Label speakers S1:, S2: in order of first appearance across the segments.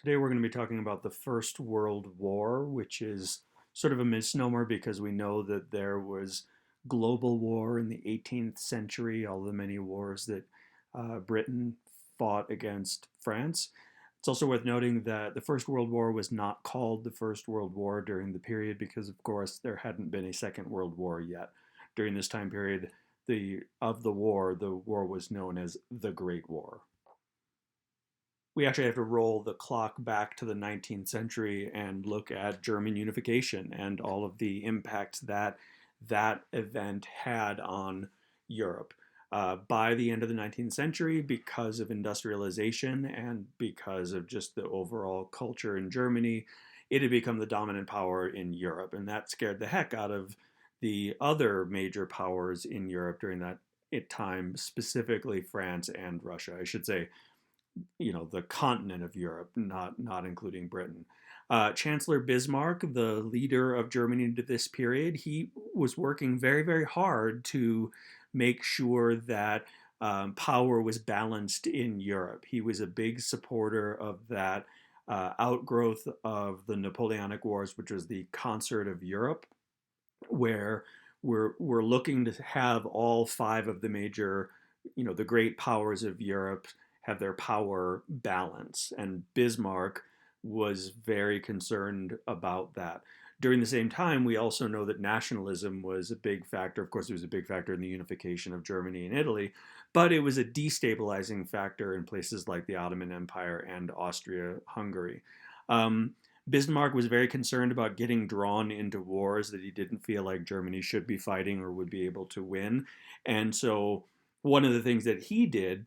S1: Today we're going to be talking about the First World War, which is sort of a misnomer because we know that there was global war in the 18th century, all the many wars that Britain fought against France. It's also worth noting that the First World War was not called the First World War during the period because, of course, there hadn't been a Second World War yet. During this time period, the war was known as the Great War. We actually have to roll the clock back to the 19th century and look at German unification and all of the impacts that that event had on Europe. By the end of the 19th century, because of industrialization and because of just the overall culture in Germany, it had become the dominant power in Europe. And that scared the heck out of the other major powers in Europe during that time, specifically France and Russia. I should say the continent of Europe, not including Britain. Chancellor Bismarck, the leader of Germany into this period, he was working very, very hard to make sure that power was balanced in Europe. He was a big supporter of that outgrowth of the Napoleonic Wars, which was the concert of Europe, where we're looking to have all five of the major, the great powers of Europe have their power balance. And Bismarck was very concerned about that. During the same time, we also know that nationalism was a big factor. Of course, it was a big factor in the unification of Germany and Italy, but it was a destabilizing factor in places like the Ottoman Empire and Austria-Hungary. Bismarck was very concerned about getting drawn into wars that he didn't feel like Germany should be fighting or would be able to win. And so one of the things that he did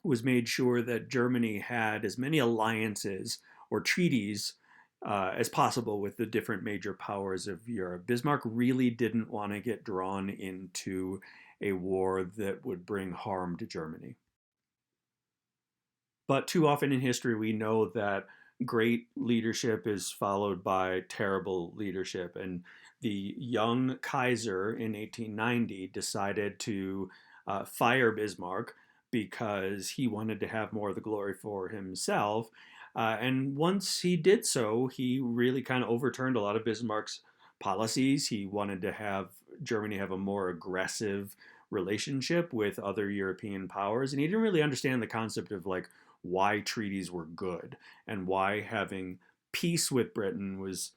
S1: was made sure that Germany had as many alliances or treaties as possible with the different major powers of Europe. Bismarck really didn't want to get drawn into a war that would bring harm to Germany. But too often in history, we know that great leadership is followed by terrible leadership. And the young Kaiser in 1890 decided to fire Bismarck because he wanted to have more of the glory for himself. And once he did so, he really kind of overturned a lot of Bismarck's policies. He wanted to have Germany have a more aggressive relationship with other European powers. And he didn't really understand the concept of like why treaties were good and why having peace with Britain was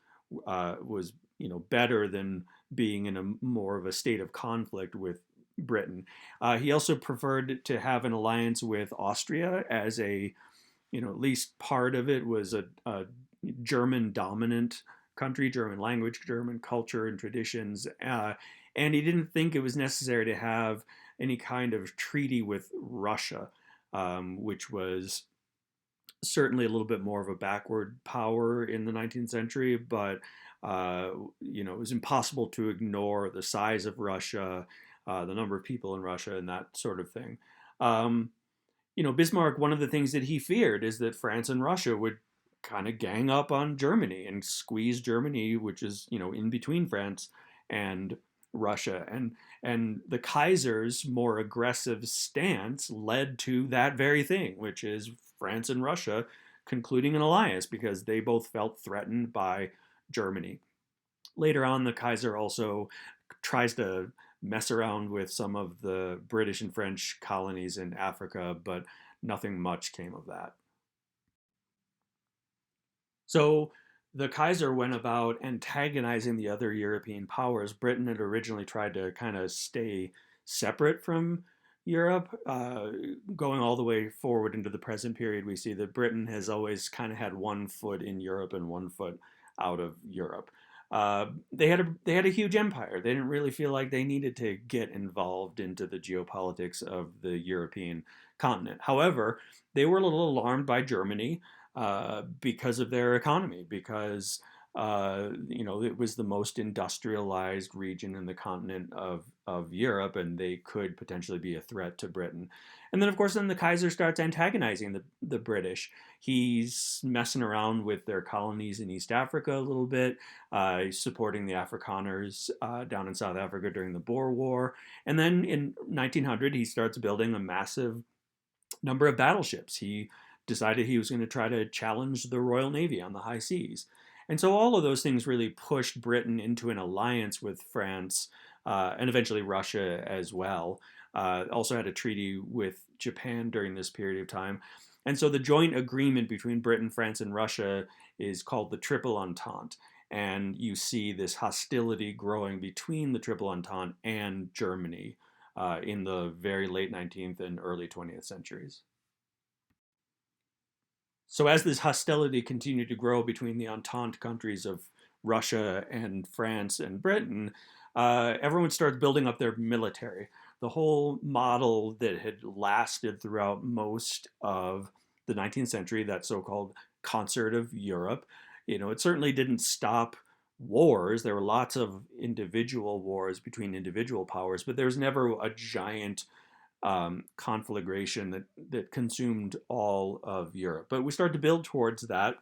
S1: better than being in a more of a state of conflict with Britain. He also preferred to have an alliance with Austria as at least part of it was a German dominant country, German language, German culture and traditions. And he didn't think it was necessary to have any kind of treaty with Russia, which was certainly a little bit more of a backward power in the 19th century, but it was impossible to ignore the size of Russia, the number of people in Russia, and that sort of thing. Bismarck, one of the things that he feared is that France and Russia would kind of gang up on Germany and squeeze Germany, which is, in between France and Russia. And the Kaiser's more aggressive stance led to that very thing, which is France and Russia concluding an alliance because they both felt threatened by Germany. Later on, the Kaiser also tries to mess around with some of the British and French colonies in Africa, but nothing much came of that. So the Kaiser went about antagonizing the other European powers. Britain had originally tried to kind of stay separate from Europe. Going all the way forward into the present period, we see that Britain has always kind of had one foot in Europe and one foot out of Europe. They had a huge empire. They didn't really feel like they needed to get involved into the geopolitics of the European continent. However, they were a little alarmed by Germany because of their economy, because it was the most industrialized region in the continent of Europe, and they could potentially be a threat to Britain. And then, of course, then the Kaiser starts antagonizing the British. He's messing around with their colonies in East Africa a little bit, supporting the Afrikaners down in South Africa during the Boer War. And then in 1900, he starts building a massive number of battleships. He decided he was going to try to challenge the Royal Navy on the high seas. And so all of those things really pushed Britain into an alliance with France and eventually Russia as well. Also had a treaty with Japan during this period of time. And so the joint agreement between Britain, France, and Russia is called the Triple Entente. And you see this hostility growing between the Triple Entente and Germany in the very late 19th and early 20th centuries. So as this hostility continued to grow between the Entente countries of Russia and France and Britain, everyone started building up their military. The whole model that had lasted throughout most of the 19th century, that so-called concert of Europe, it certainly didn't stop wars. There were lots of individual wars between individual powers, but there was never a giant conflagration that consumed all of Europe. But we started to build towards that.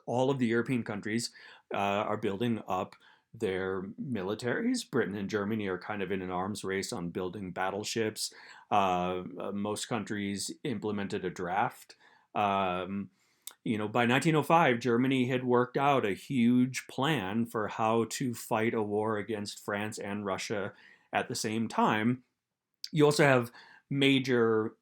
S1: All of the European countries are building up their militaries. Britain and Germany are kind of in an arms race on building battleships. Most countries implemented a draft. By 1905, Germany had worked out a huge plan for how to fight a war against France and Russia at the same time. You also have major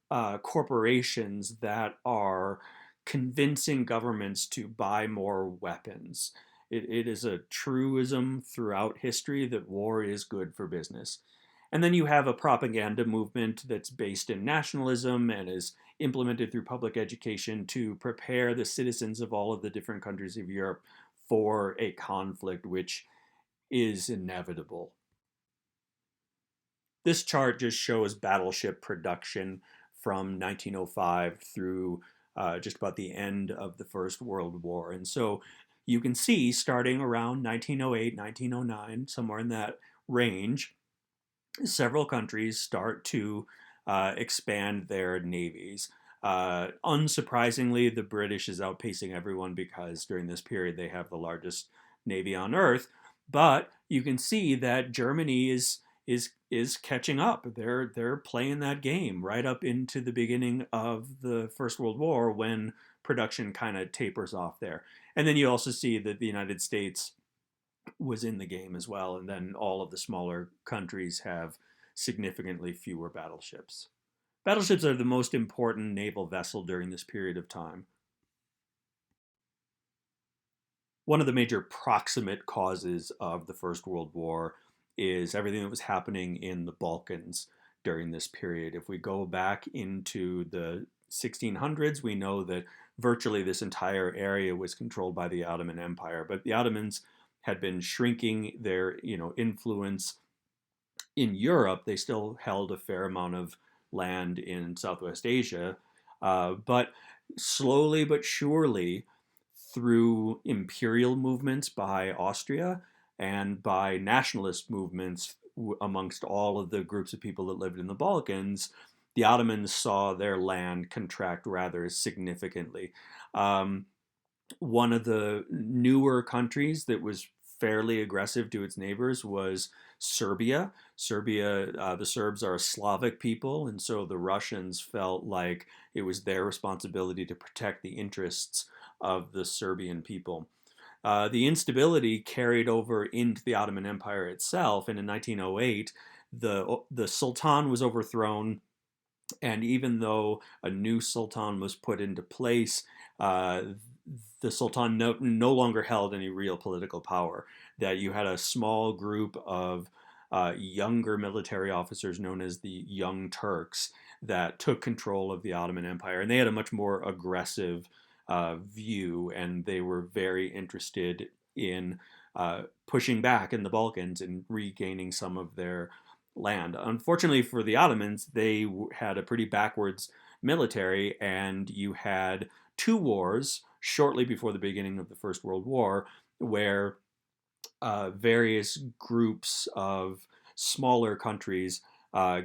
S1: corporations that are convincing governments to buy more weapons. It is a truism throughout history that war is good for business. And then you have a propaganda movement that's based in nationalism and is implemented through public education to prepare the citizens of all of the different countries of Europe for a conflict which is inevitable. This chart just shows battleship production from 1905 through just about the end of the First World War. And so you can see starting around 1908, 1909, somewhere in that range, several countries start to expand their navies. Unsurprisingly, the British is outpacing everyone because during this period they have the largest navy on earth. But you can see that Germany is catching up. They're playing that game right up into the beginning of the First World War when production kind of tapers off there. And then you also see that the United States was in the game as well, and then all of the smaller countries have significantly fewer battleships. Battleships are the most important naval vessel during this period of time. One of the major proximate causes of the First World War is everything that was happening in the Balkans during this period. If we go back into the 1600s, we know that virtually this entire area was controlled by the Ottoman Empire, but the Ottomans had been shrinking their influence in Europe. They still held a fair amount of land in Southwest Asia, but slowly but surely, through imperial movements by Austria and by nationalist movements amongst all of the groups of people that lived in the Balkans, the Ottomans saw their land contract rather significantly. One of the newer countries that was fairly aggressive to its neighbors was Serbia. The Serbs are a Slavic people, and so the Russians felt like it was their responsibility to protect the interests of the Serbian people. The instability carried over into the Ottoman Empire itself, and in 1908, the Sultan was overthrown, and even though a new Sultan was put into place, the Sultan no longer held any real political power. That you had a small group of younger military officers known as the Young Turks that took control of the Ottoman Empire, and they had a much more aggressive view, and they were very interested in pushing back in the Balkans and regaining some of their land. Unfortunately for the Ottomans, they had a pretty backwards military, and you had two wars shortly before the beginning of the First World War where various groups of smaller countries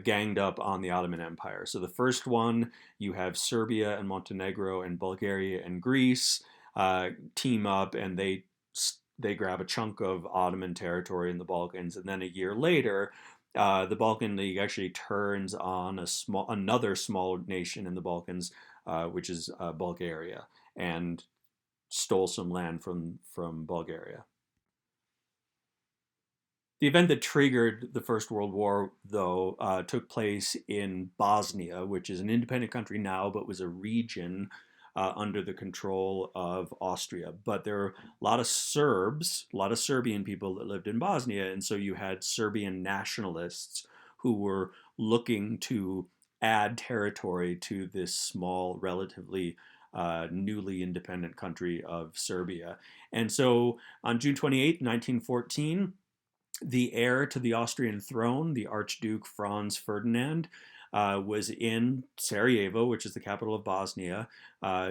S1: ganged up on the Ottoman Empire. So the first one, you have Serbia and Montenegro and Bulgaria and Greece team up, and they grab a chunk of Ottoman territory in the Balkans. And then a year later, the Balkan League actually turns on another small nation in the Balkans, which is Bulgaria, and stole some land from Bulgaria. The event that triggered the First World War, though, took place in Bosnia, which is an independent country now, but was a region under the control of Austria. But there are a lot of Serbs, a lot of Serbian people that lived in Bosnia, and so you had Serbian nationalists who were looking to add territory to this small, relatively newly independent country of Serbia. And so on June 28th, 1914, the heir to the Austrian throne, the Archduke Franz Ferdinand, was in Sarajevo, which is the capital of Bosnia,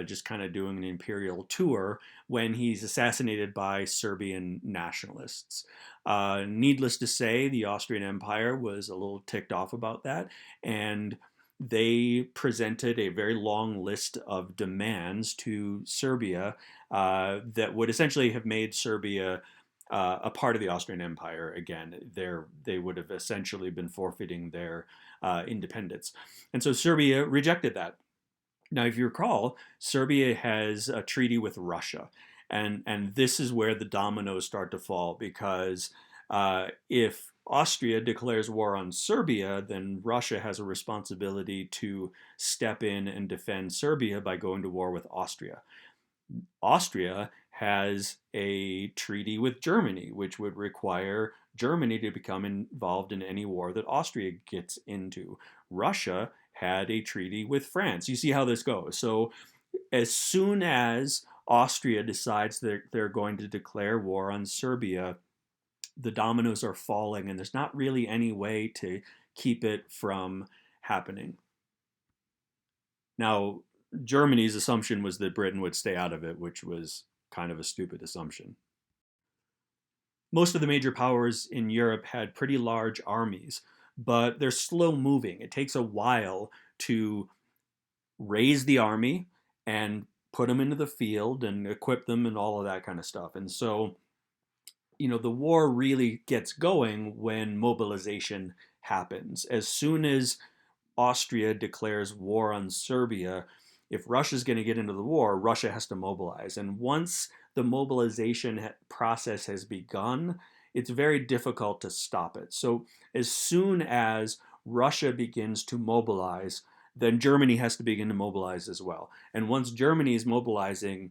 S1: just kind of doing an imperial tour when he's assassinated by Serbian nationalists. Needless to say, the Austrian Empire was a little ticked off about that, and they presented a very long list of demands to Serbia that would essentially have made Serbia a part of the Austrian Empire again. They would have essentially been forfeiting their independence. And so Serbia rejected that. Now, if you recall, Serbia has a treaty with Russia. And this is where the dominoes start to fall because if Austria declares war on Serbia, then Russia has a responsibility to step in and defend Serbia by going to war with Austria. Austria has a treaty with Germany, which would require Germany to become involved in any war that Austria gets into. Russia had a treaty with France. You see how this goes. So, as soon as Austria decides that they're going to declare war on Serbia, the dominoes are falling, and there's not really any way to keep it from happening. Now, Germany's assumption was that Britain would stay out of it, which was kind of a stupid assumption. Most of the major powers in Europe had pretty large armies, but they're slow moving. It takes a while to raise the army and put them into the field and equip them and all of that kind of stuff. And so, the war really gets going when mobilization happens. As soon as Austria declares war on Serbia, if Russia's going to get into the war, Russia has to mobilize. And once the mobilization process has begun, it's very difficult to stop it. So as soon as Russia begins to mobilize, then Germany has to begin to mobilize as well. And once Germany is mobilizing,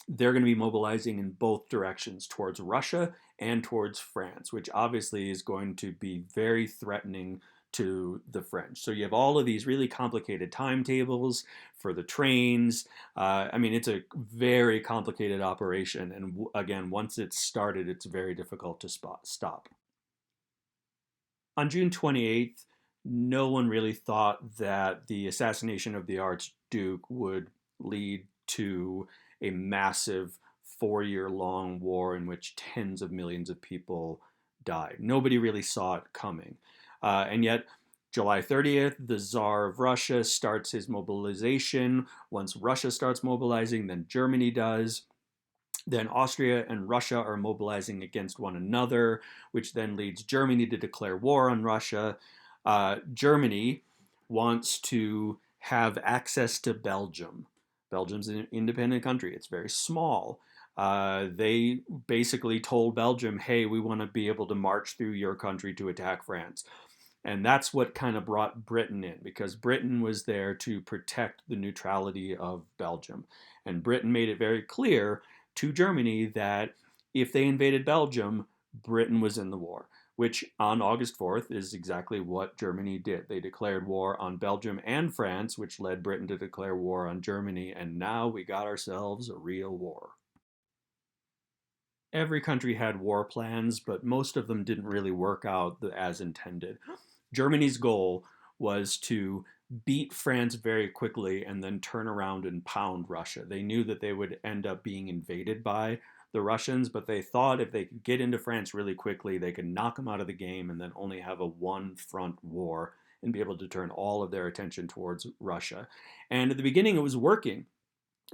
S1: they're going to be mobilizing in both directions, towards Russia and towards France, which obviously is going to be very threatening to the French. So you have all of these really complicated timetables for the trains. It's a very complicated operation. And again, once it's started, it's very difficult to stop. On June 28th, no one really thought that the assassination of the Archduke would lead to a massive 4-year long war in which tens of millions of people died. Nobody really saw it coming. And yet, July 30th, the Tsar of Russia starts his mobilization. Once Russia starts mobilizing, then Germany does. Then Austria and Russia are mobilizing against one another, which then leads Germany to declare war on Russia. Germany wants to have access to Belgium. Belgium's an independent country. It's very small. They basically told Belgium, hey, we want to be able to march through your country to attack France. And that's what kind of brought Britain in, because Britain was there to protect the neutrality of Belgium. And Britain made it very clear to Germany that if they invaded Belgium, Britain was in the war, which on August 4th is exactly what Germany did. They declared war on Belgium and France, which led Britain to declare war on Germany, and now we got ourselves a real war. Every country had war plans, but most of them didn't really work out as intended. Germany's goal was to beat France very quickly and then turn around and pound Russia. They knew that they would end up being invaded by the Russians, but they thought if they could get into France really quickly, they could knock them out of the game and then only have a one front war and be able to turn all of their attention towards Russia. And at the beginning, it was working.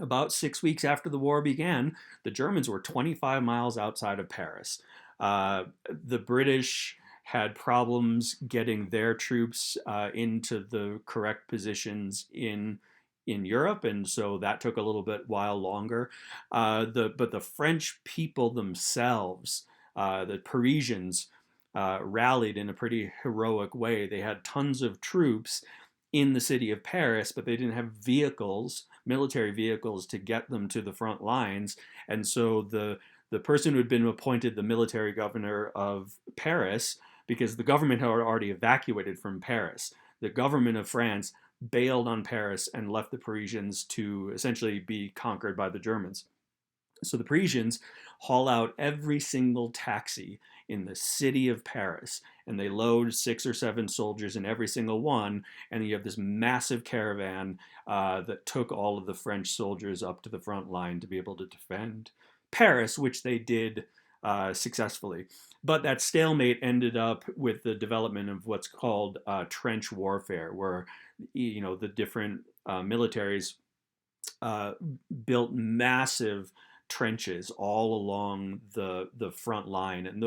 S1: About 6 weeks after the war began, the Germans were 25 miles outside of Paris. The British had problems getting their troops into the correct positions in in Europe, and so that took a little bit while longer. But the French people themselves, the Parisians, rallied in a pretty heroic way. They had tons of troops in the city of Paris, but they didn't have vehicles, military vehicles, to get them to the front lines. And so the person who had been appointed the military governor of Paris, because the government had already evacuated from Paris, the government of France bailed on Paris and left the Parisians to essentially be conquered by the Germans. So the Parisians haul out every single taxi in the city of Paris, and they load 6 or 7 soldiers in every single one, and you have this massive caravan that took all of the French soldiers up to the front line to be able to defend Paris, which they did successfully. But that stalemate ended up with the development of what's called trench warfare, where the different militaries uh, built massive trenches all along the front line, and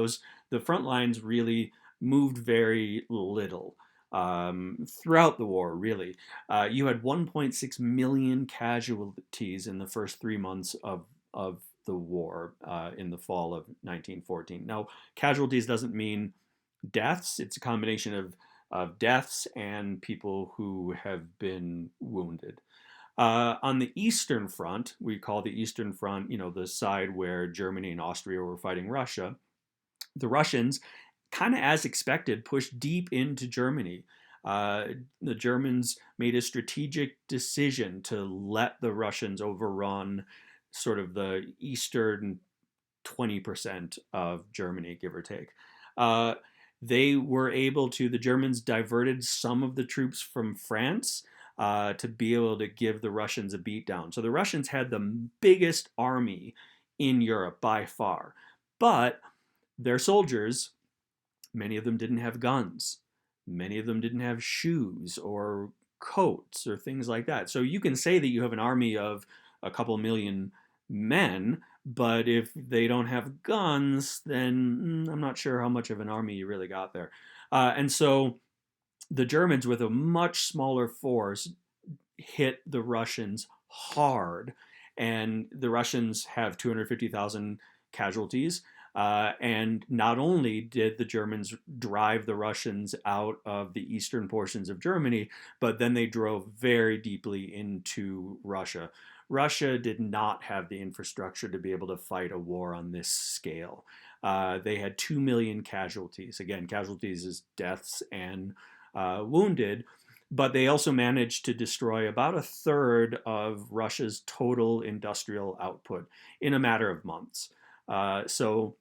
S1: the front lines really moved very little throughout the war. Really, you had 1.6 million casualties in the first 3 months of the war in the fall of 1914. Now, casualties doesn't mean deaths; it's a combination of deaths and people who have been wounded. On the Eastern Front, we call the Eastern Front, the side where Germany and Austria were fighting Russia. The Russians, kind of as expected, pushed deep into Germany. Uh, the Germans made a strategic decision to let the Russians overrun sort of the eastern 20% of Germany, give or take. Uh, they were able to, the Germans diverted some of the troops from France to be able to give the Russians a beatdown. So the Russians had the biggest army in Europe by far. But their soldiers, many of them didn't have guns. Many of them didn't have shoes or coats or things like that. So you can say that you have an army of a couple million men, but if they don't have guns, then I'm not sure how much of an army you really got there. And so the Germans, with a much smaller force, hit the Russians hard. And the Russians have 250,000 casualties. And not only did the Germans drive the Russians out of the eastern portions of Germany, but then they drove very deeply into Russia. Russia did not have the infrastructure to be able to fight a war on this scale. They had 2 million casualties. Again, casualties is deaths and wounded, but they also managed to destroy about a third of Russia's total industrial output in a matter of months. So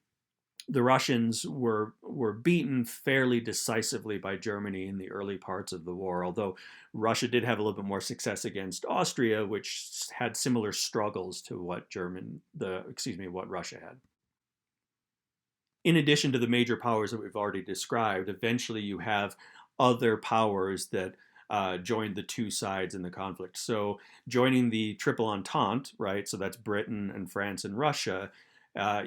S1: the Russians were beaten fairly decisively by Germany in the early parts of the war, although Russia did have a little bit more success against Austria, which had similar struggles to what Russia had. In addition to the major powers that we've already described, eventually you have other powers that joined the two sides in the conflict. So joining the Triple Entente, right? So that's Britain and France and Russia.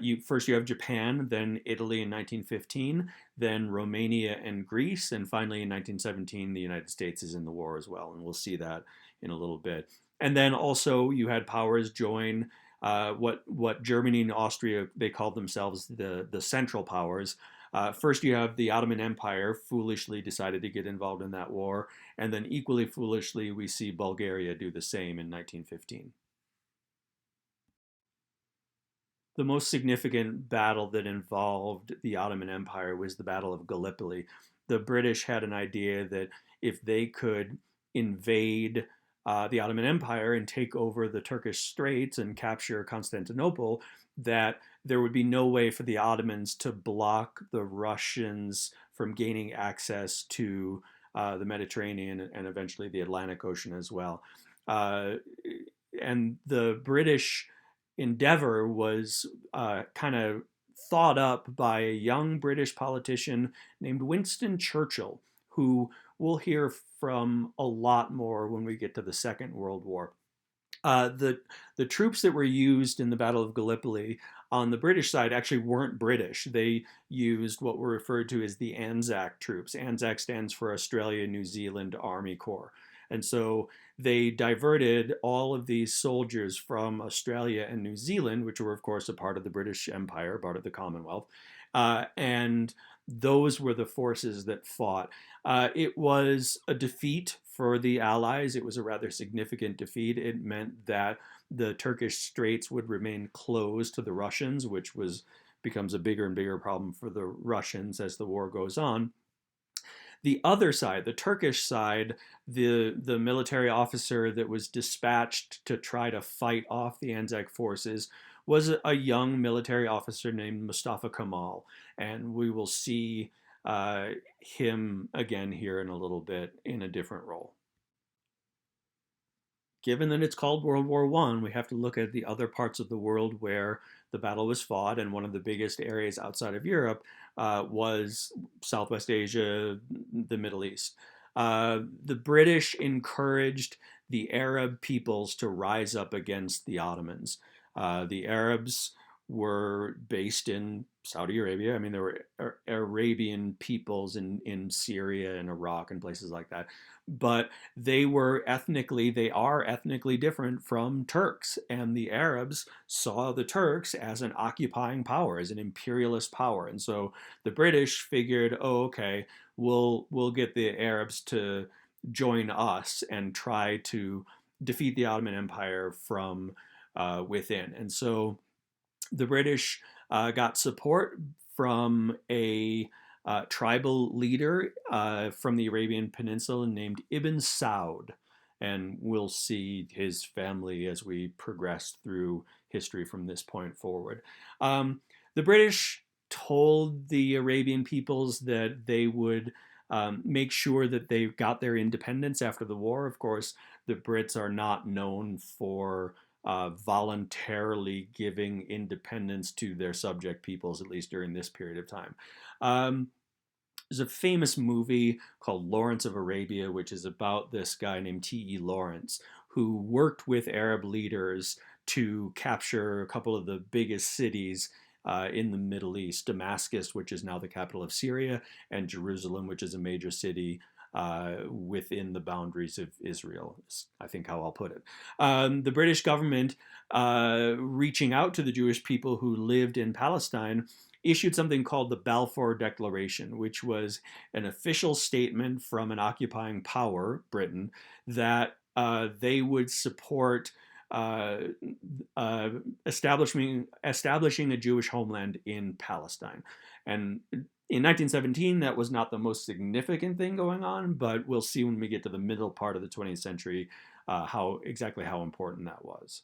S1: You have Japan, then Italy in 1915, then Romania and Greece, and finally in 1917 the United States is in the war as well, and we'll see that in a little bit. And then also you had powers join what Germany and Austria, they called themselves the Central Powers. First, you have the Ottoman Empire foolishly decided to get involved in that war, and then equally foolishly, we see Bulgaria do the same in 1915. The most significant battle that involved the Ottoman Empire was the Battle of Gallipoli. The British had an idea that if they could invade the Ottoman Empire and take over the Turkish Straits and capture Constantinople, that there would be no way for the Ottomans to block the Russians from gaining access to the Mediterranean and eventually the Atlantic Ocean as well. Uh, and the British endeavor was kind of thought up by a young British politician named Winston Churchill, who we'll hear from a lot more when we get to the Second World War. The troops that were used in the Battle of Gallipoli on the British side actually weren't British. They used what were referred to as the Anzac troops. Anzac stands for Australia New Zealand Army Corps. And so they diverted all of these soldiers from Australia and New Zealand, which were, of course, a part of the British Empire, part of the Commonwealth. And those were the forces that fought. It was a defeat for the Allies. It was a rather significant defeat. It meant that the Turkish Straits would remain closed to the Russians, which becomes a bigger and bigger problem for the Russians as the war goes on. The other side, the Turkish side, the military officer that was dispatched to try to fight off the Anzac forces was a young military officer named Mustafa Kemal, and we will see him again here in a little bit in a different role. Given that it's called World War One, we have to look at the other parts of the world where the battle was fought, and one of the biggest areas outside of Europe was Southwest Asia, the Middle East. The British encouraged the Arab peoples to rise up against the Ottomans. The Arabs were based in Saudi Arabia. I mean, there were Arabian peoples in Syria and Iraq and places like that. But they are ethnically different from Turks. And the Arabs saw the Turks as an occupying power, as an imperialist power. And so the British figured, oh, okay, we'll get the Arabs to join us and try to defeat the Ottoman Empire from within. And so the British got support from a tribal leader from the Arabian Peninsula named Ibn Saud. And we'll see his family as we progress through history from this point forward. The British told the Arabian peoples that they would make sure that they got their independence after the war. Of course, the Brits are not known for voluntarily giving independence to their subject peoples, at least during this period of time. There's a famous movie called Lawrence of Arabia, which is about this guy named T.E. Lawrence, who worked with Arab leaders to capture a couple of the biggest cities in the Middle East, Damascus, which is now the capital of Syria, and Jerusalem, which is a major city within the boundaries of Israel, is I think how I'll put it. The British government, reaching out to the Jewish people who lived in Palestine, issued something called the Balfour Declaration, which was an official statement from an occupying power, Britain, that they would support establishing a Jewish homeland in Palestine. And in 1917, that was not the most significant thing going on, but we'll see when we get to the middle part of the 20th century how important that was.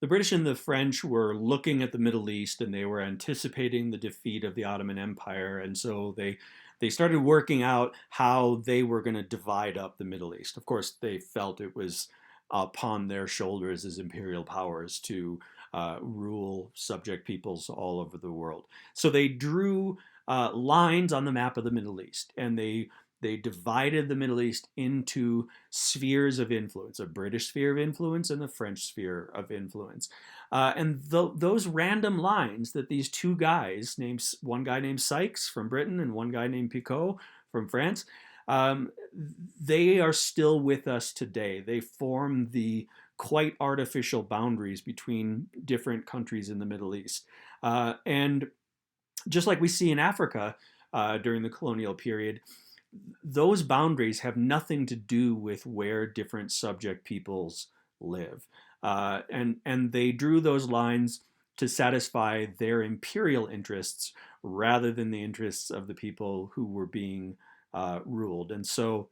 S1: The British and the French were looking at the Middle East, and they were anticipating the defeat of the Ottoman Empire, and so they started working out how they were going to divide up the Middle East. Of course, they felt it was upon their shoulders as imperial powers to rule subject peoples all over the world. So they drew lines on the map of the Middle East, and they divided the Middle East into spheres of influence, a British sphere of influence and a French sphere of influence. And those random lines that these two guys, one guy named Sykes from Britain and one guy named Picot from France, they are still with us today. They form the quite artificial boundaries between different countries in the Middle East. And just like we see in Africa during the colonial period, those boundaries have nothing to do with where different subject peoples live. And they drew those lines to satisfy their imperial interests rather than the interests of the people who were being ruled. And so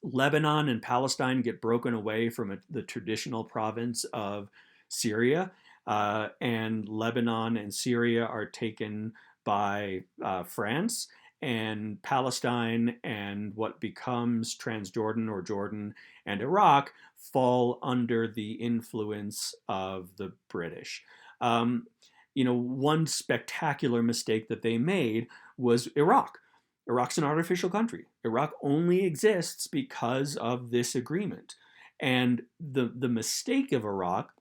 S1: Lebanon and Palestine get broken away from the traditional province of Syria, and Lebanon and Syria are taken by France, and Palestine and what becomes Transjordan or Jordan and Iraq fall under the influence of the British. One spectacular mistake that they made was Iraq. Iraq's an artificial country. Iraq only exists because of this agreement. And the mistake of Iraq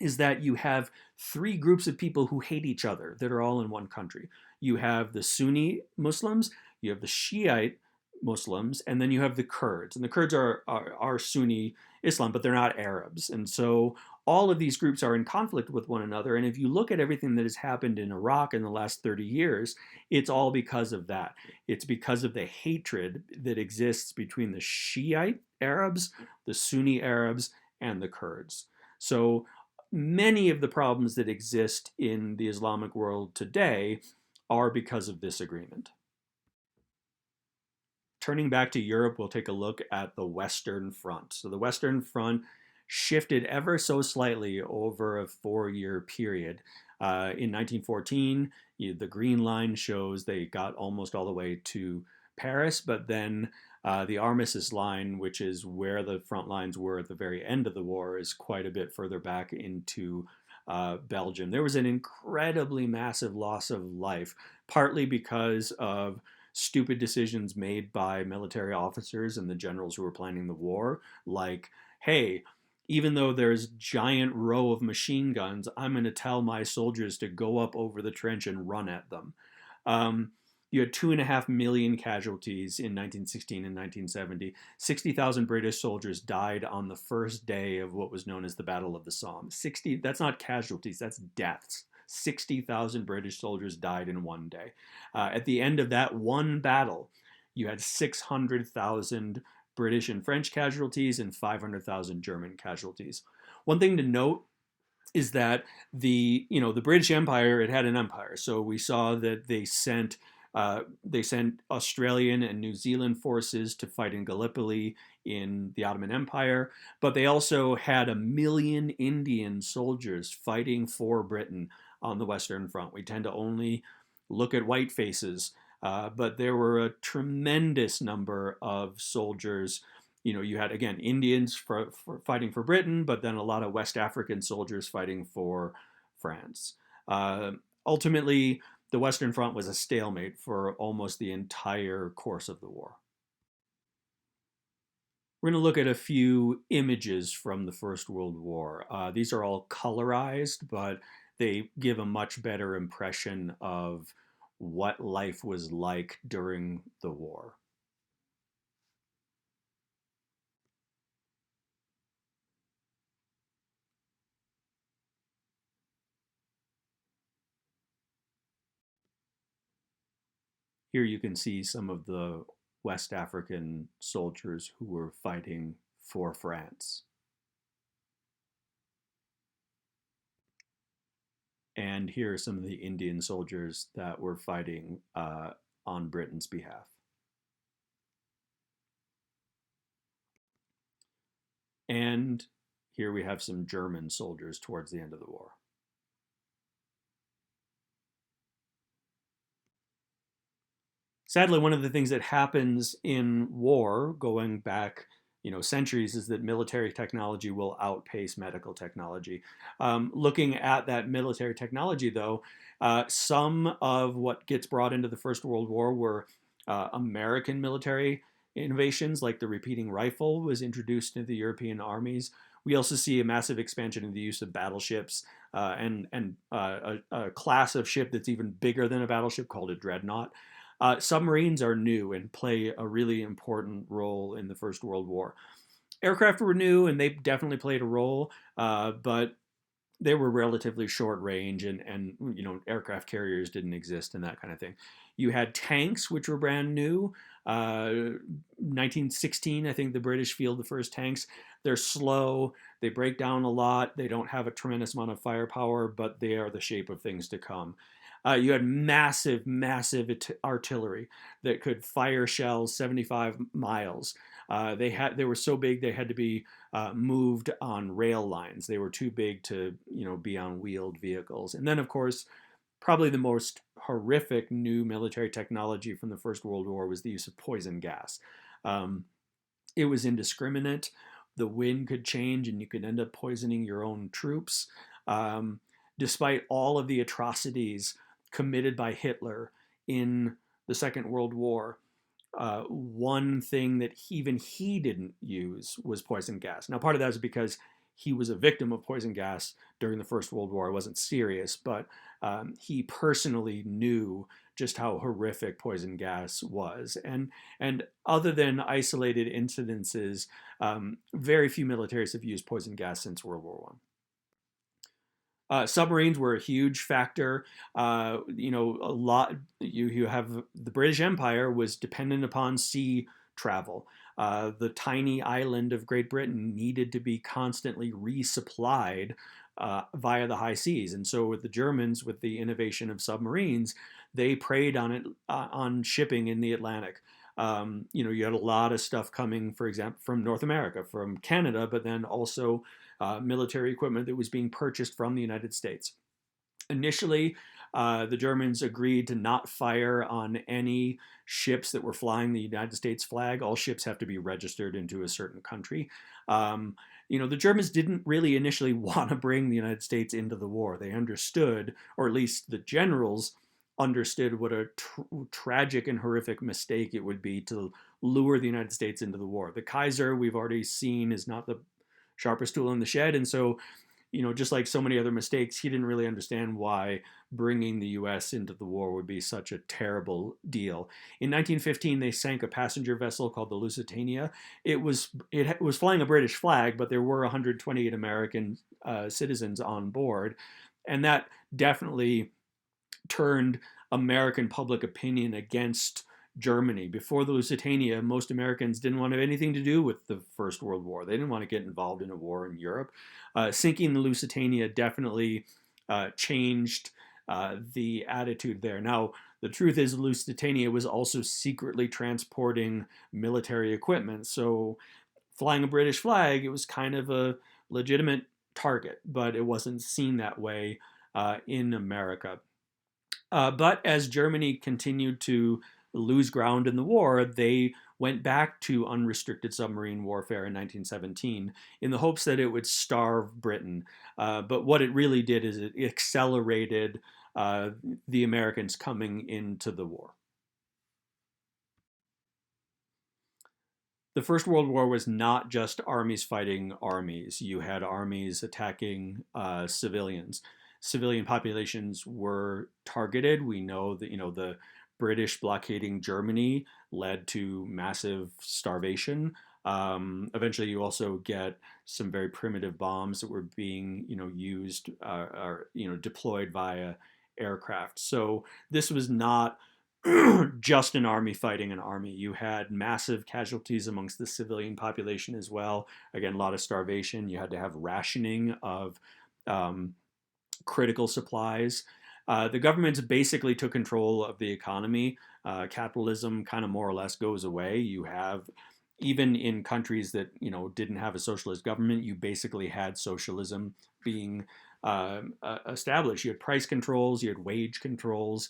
S1: is that you have three groups of people who hate each other that are all in one country. You have the Sunni Muslims, you have the Shiite Muslims, and then you have the Kurds, and the Kurds are Sunni Islam, but they're not Arabs, and so all of these groups are in conflict with one another. And if you look at everything that has happened in Iraq in the last 30 years, it's all because of that. It's because of the hatred that exists between the Shiite Arabs, the Sunni Arabs, and the Kurds. So many of the problems that exist in the Islamic world today are because of this agreement. Turning back to Europe, we'll take a look at the Western Front. So the Western Front shifted ever so slightly over a 4-year period. In 1914, the green line shows they got almost all the way to Paris, but then the armistice line, which is where the front lines were at the very end of the war, is quite a bit further back into Belgium. There was an incredibly massive loss of life, partly because of stupid decisions made by military officers and the generals who were planning the war, like, hey, even though there's giant row of machine guns, I'm going to tell my soldiers to go up over the trench and run at them. You had 2.5 million casualties in 1916 and 1970. 60,000 British soldiers died on the first day of what was known as the Battle of the Somme. That's not casualties, that's deaths. 60,000 British soldiers died in one day. At the end of that one battle, you had 600,000 British and French casualties and 500,000 German casualties. One thing to note is that the British Empire, it had an empire, so we saw that they sent Australian and New Zealand forces to fight in Gallipoli in the Ottoman Empire, but they also had 1 million Indian soldiers fighting for Britain on the Western Front. We tend to only look at white faces, but there were a tremendous number of soldiers. You had, again, Indians for fighting for Britain, but then a lot of West African soldiers fighting for France. Ultimately, the Western Front was a stalemate for almost the entire course of the war. We're going to look at a few images from the First World War. These are all colorized, but they give a much better impression of what life was like during the war. Here you can see some of the West African soldiers who were fighting for France. And here are some of the Indian soldiers that were fighting on Britain's behalf. And here we have some German soldiers towards the end of the war. Sadly, one of the things that happens in war, going back centuries, is that military technology will outpace medical technology. Looking at that military technology, though, some of what gets brought into the First World War were American military innovations, like the repeating rifle was introduced into the European armies. We also see a massive expansion in the use of battleships and a class of ship that's even bigger than a battleship called a dreadnought. Submarines are new and play a really important role in the First World War. Aircraft were new and they definitely played a role, but they were relatively short range, and aircraft carriers didn't exist and that kind of thing. You had tanks, which were brand new. 1916, I think the British field the first tanks. They're slow, they break down a lot, they don't have a tremendous amount of firepower, but they are the shape of things to come. You had massive, massive artillery that could fire shells 75 miles. They were so big they had to be moved on rail lines. They were too big to be on wheeled vehicles. And then, of course, probably the most horrific new military technology from the First World War was the use of poison gas. It was indiscriminate. The wind could change, and you could end up poisoning your own troops. Despite all of the atrocities committed by Hitler in the Second World War, one thing that even he didn't use was poison gas. Now, part of that is because he was a victim of poison gas during the First World War. It wasn't serious, but he personally knew just how horrific poison gas was. And other than isolated incidences, very few militaries have used poison gas since World War One. Submarines were a huge factor. A lot. You have the British Empire was dependent upon sea travel. The tiny island of Great Britain needed to be constantly resupplied via the high seas, and so with the Germans, with the innovation of submarines, they preyed on it on shipping in the Atlantic. You had a lot of stuff coming, for example, from North America, from Canada, but then also military equipment that was being purchased from the United States. Initially, the Germans agreed to not fire on any ships that were flying the United States flag. All ships have to be registered into a certain country. The Germans didn't really initially want to bring the United States into the war. They understood, or at least the generals understood, what a tragic and horrific mistake it would be to lure the United States into the war. The Kaiser, we've already seen, is not the sharpest tool in the shed, and so just like so many other mistakes, he didn't really understand why bringing the U.S. into the war would be such a terrible deal. In 1915, they sank a passenger vessel called the Lusitania. It was flying a British flag, but there were 128 American citizens on board, and that definitely turned American public opinion against Germany. Before the Lusitania, most Americans didn't want to have anything to do with the First World War. They didn't want to get involved in a war in Europe. Sinking the Lusitania definitely changed the attitude there. Now, the truth is, the Lusitania was also secretly transporting military equipment. So, flying a British flag, it was kind of a legitimate target, but it wasn't seen that way in America. But as Germany continued to lose ground in the war, they went back to unrestricted submarine warfare in 1917 in the hopes that it would starve Britain. But what it really did is it accelerated the Americans coming into the war. The First World War was not just armies fighting armies. You had armies attacking civilians. Civilian populations were targeted. We know that the British blockading Germany led to massive starvation. Eventually, you also get some very primitive bombs that were being used or deployed via aircraft. So this was not just an army fighting an army. You had massive casualties amongst the civilian population as well. Again, a lot of starvation. You had to have rationing of critical supplies. The governments basically took control of the economy. Capitalism kind of more or less goes away. You have, even in countries that didn't have a socialist government, you basically had socialism being established. You had price controls, you had wage controls.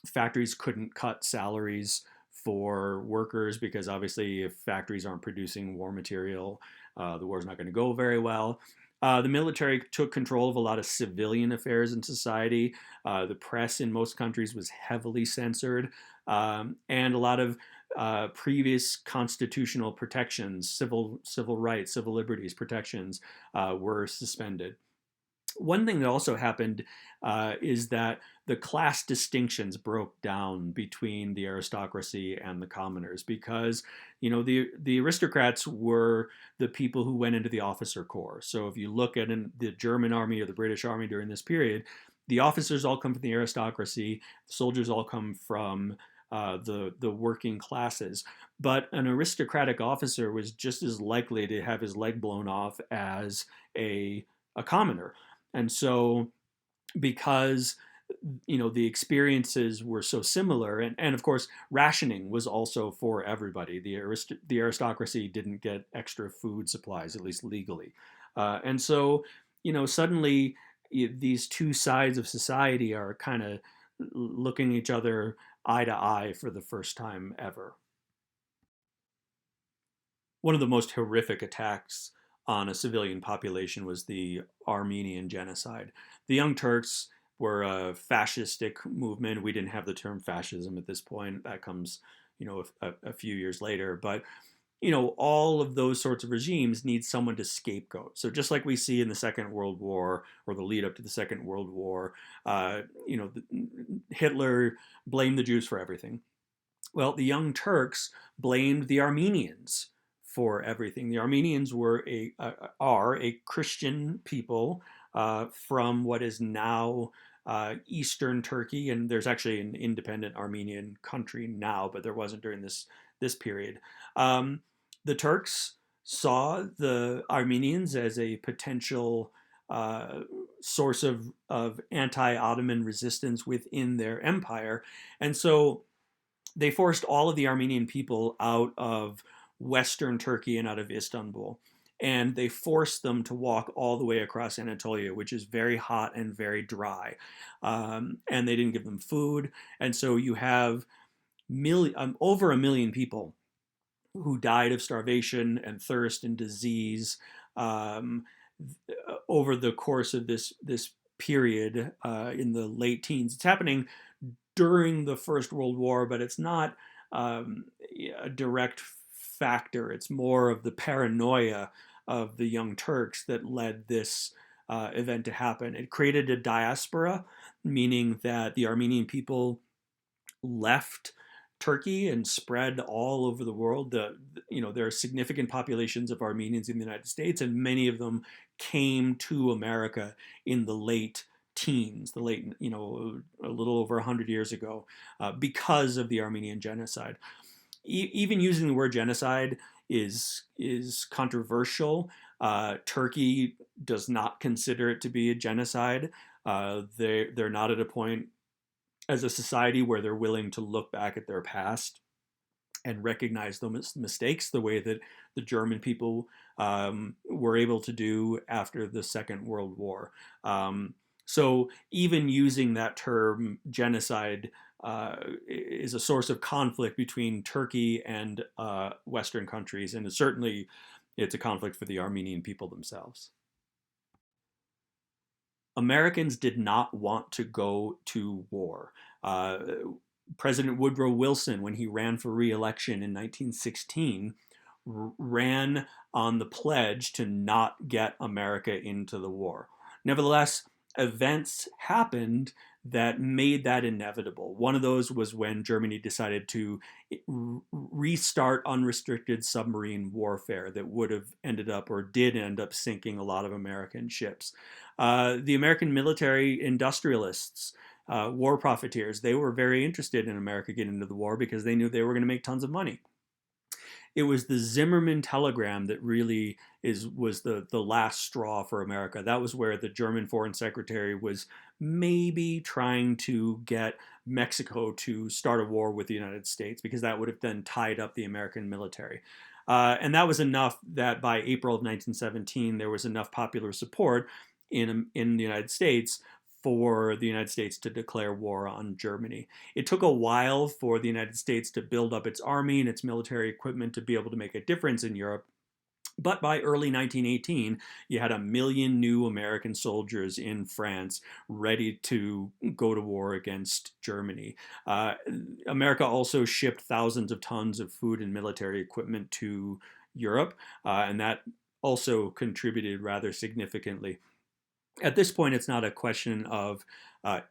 S1: Factories couldn't cut salaries for workers because obviously if factories aren't producing war material, the war's not going to go very well. The military took control of a lot of civilian affairs in society. The press in most countries was heavily censored, and a lot of previous constitutional protections, civil rights, civil liberties protections were suspended. One thing that also happened is that the class distinctions broke down between the aristocracy and the commoners because, the aristocrats were the people who went into the officer corps. So if you look at the German army or the British army during this period, the officers all come from the aristocracy, the soldiers all come from the working classes. But an aristocratic officer was just as likely to have his leg blown off as a commoner. And so, because the experiences were so similar, and of course, rationing was also for everybody. The aristocracy didn't get extra food supplies, at least legally, and so suddenly these two sides of society are kind of looking each other eye to eye for the first time ever. One of the most horrific attacks on a civilian population was the Armenian genocide. The Young Turks were a fascistic movement. We didn't have the term fascism at this point. That comes, a few years later. But all of those sorts of regimes need someone to scapegoat. So just like we see in the Second World War or the lead up to the Second World War, uh, you know, Hitler blamed the Jews for everything. Well, the Young Turks blamed the Armenians for everything. The Armenians are a Christian people from what is now eastern Turkey, and there's actually an independent Armenian country now, but there wasn't during this period. Um, the Turks saw the Armenians as a potential uh, source of anti-Ottoman resistance within their empire, and so they forced all of the Armenian people out of Western Turkey and out of Istanbul. And they forced them to walk all the way across Anatolia, which is very hot and very dry. And they didn't give them food. And so you have over 1 million people who died of starvation and thirst and disease um, over the course of this period in the late teens. It's happening during the First World War, but it's not um, a direct factor. It's more of the paranoia of the Young Turks that led this event to happen. It created a diaspora, meaning that the Armenian people left Turkey and spread all over the world. There are significant populations of Armenians in the United States, and many of them came to America in the late teens, a little over 100 years ago, because of the Armenian genocide. Even using the word genocide is controversial. Turkey does not consider it to be a genocide. They're not at a point as a society where they're willing to look back at their past and recognize those mistakes the way that the German people were able to do after the Second World War. So even using that term genocide is a source of conflict between Turkey and Western countries, and certainly it's a conflict for the Armenian people themselves. Americans did not want to go to war. Uh, President Woodrow Wilson, when he ran for re-election in 1916, ran on the pledge to not get America into the war. Nevertheless, events happened that made that inevitable. One of those was when Germany decided to restart unrestricted submarine warfare that would have ended up or did end up sinking a lot of American ships. The American military industrialists, war profiteers, they were very interested in America getting into the war because they knew they were going to make tons of money. It was the Zimmerman telegram that really was the last straw for America. That was where the German foreign secretary was maybe trying to get Mexico to start a war with the United States, because that would have then tied up the American military. And that was enough that by April of 1917, there was enough popular support in the United States for the United States to declare war on Germany. It took a while for the United States to build up its army and its military equipment to be able to make a difference in Europe. But by early 1918, you had 1 million new American soldiers in France ready to go to war against Germany. America also shipped thousands of tons of food and military equipment to Europe, and that also contributed rather significantly. At this point, it's not a question of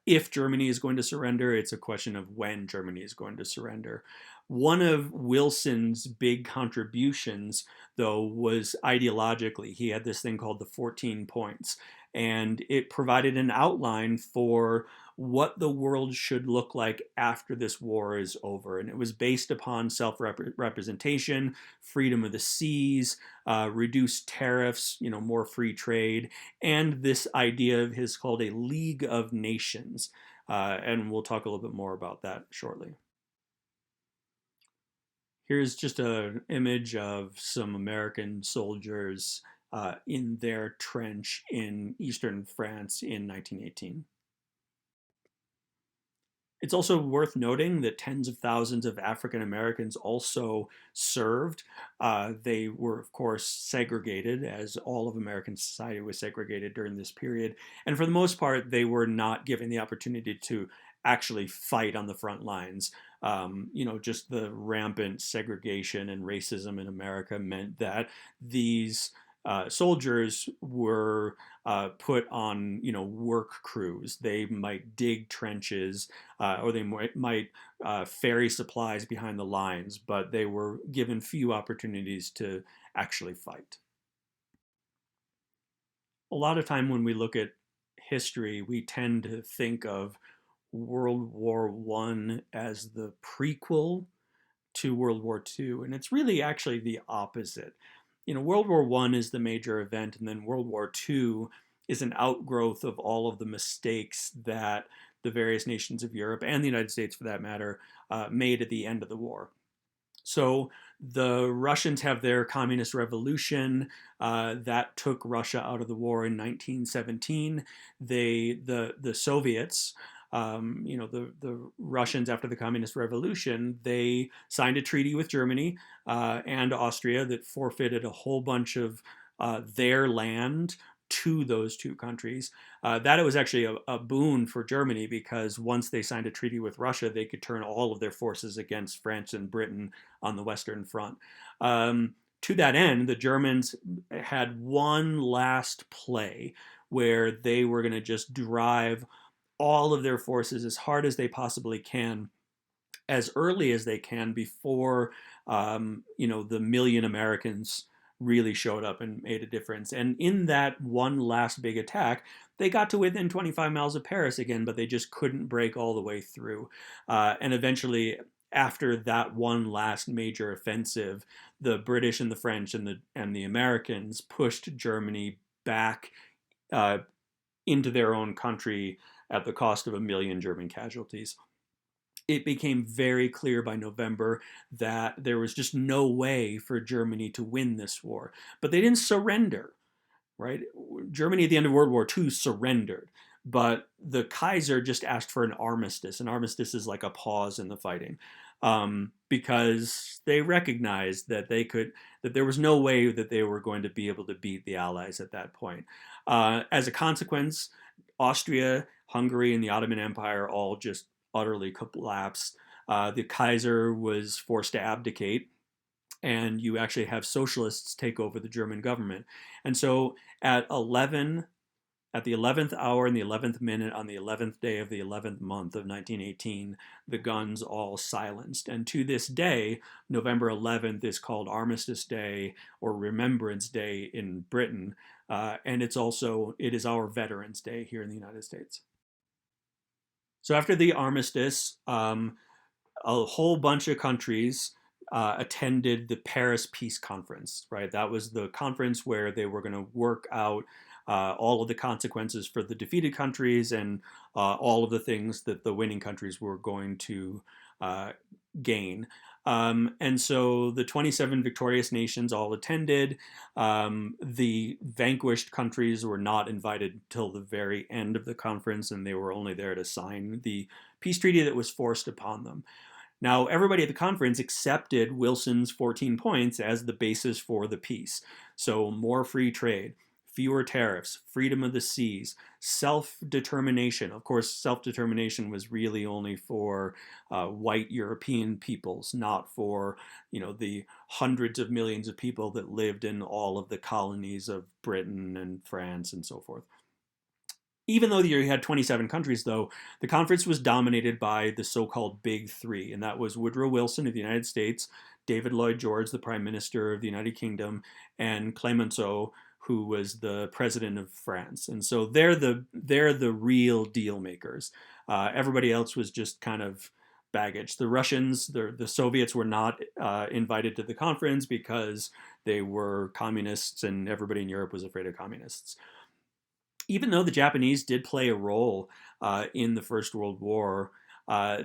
S1: if Germany is going to surrender, it's a question of when Germany is going to surrender. One of Wilson's big contributions, though, was ideologically. He had this thing called the 14 points, and it provided an outline for what the world should look like after this war is over. And it was based upon self representation, freedom of the seas, reduced tariffs, more free trade, and this idea of his called a League of Nations. And we'll talk a little bit more about that shortly. Here's just an image of some American soldiers in their trench in eastern France in 1918. It's also worth noting that tens of thousands of African Americans also served. They were, of course, segregated, as all of American society was segregated during this period. And for the most part, they were not given the opportunity to actually fight on the front lines. Just the rampant segregation and racism in America meant that these soldiers were put on, work crews. They might dig trenches, or they might ferry supplies behind the lines, but they were given few opportunities to actually fight. A lot of time when we look at history, we tend to think of World War One as the prequel to World War Two, and it's really actually the opposite. World War One is the major event, and then World War Two is an outgrowth of all of the mistakes that the various nations of Europe and the United States, for that matter, made at the end of the war. So the Russians have their communist revolution that took Russia out of the war in 1917. The Soviets, the Russians after the communist revolution, they signed a treaty with Germany and Austria that forfeited a whole bunch of their land to those two countries. That it was actually a boon for Germany, because once they signed a treaty with Russia, they could turn all of their forces against France and Britain on the Western Front. To that end, the Germans had one last play where they were going to just drive all of their forces as hard as they possibly can, as early as they can, before the million Americans really showed up and made a difference. And in that one last big attack, they got to within 25 miles of Paris again, but they just couldn't break all the way through. And eventually, after that one last major offensive, the British and the French and the Americans pushed Germany back uh, into their own country at the cost of 1 million German casualties. It became very clear by November that there was just no way for Germany to win this war. But they didn't surrender, right? Germany at the end of World War II surrendered, but the Kaiser just asked for an armistice. An armistice is like a pause in the fighting, because they recognized that that there was no way that they were going to be able to beat the Allies at that point. As a consequence, Austria, Hungary, and the Ottoman Empire all just utterly collapsed. The Kaiser was forced to abdicate, and you actually have socialists take over the German government. And so at the 11th hour and the 11th minute on the 11th day of the 11th month of 1918, the guns all silenced. And to this day, November 11th is called Armistice Day or Remembrance Day in Britain. And it is our Veterans Day here in the United States. So after the armistice, a whole bunch of countries attended the Paris Peace Conference, right? That was the conference where they were going to work out all of the consequences for the defeated countries and all of the things that the winning countries were going to uh, gain. And so the 27 victorious nations all attended. The vanquished countries were not invited till the very end of the conference, and they were only there to sign the peace treaty that was forced upon them. Now, everybody at the conference accepted Wilson's 14 points as the basis for the peace. So, more free trade, fewer tariffs, freedom of the seas, self-determination. Of course, self-determination was really only for white European peoples, not for the hundreds of millions of people that lived in all of the colonies of Britain and France and so forth. Even though you had 27 countries, though, the conference was dominated by the so-called Big Three, and that was Woodrow Wilson of the United States, David Lloyd George, the Prime Minister of the United Kingdom, and Clemenceau, who was the president of France. And so they're the real deal makers. Everybody else was just kind of baggage. The Russians, the Soviets were not invited to the conference because they were communists, and everybody in Europe was afraid of communists. Even though the Japanese did play a role in the First World War, uh,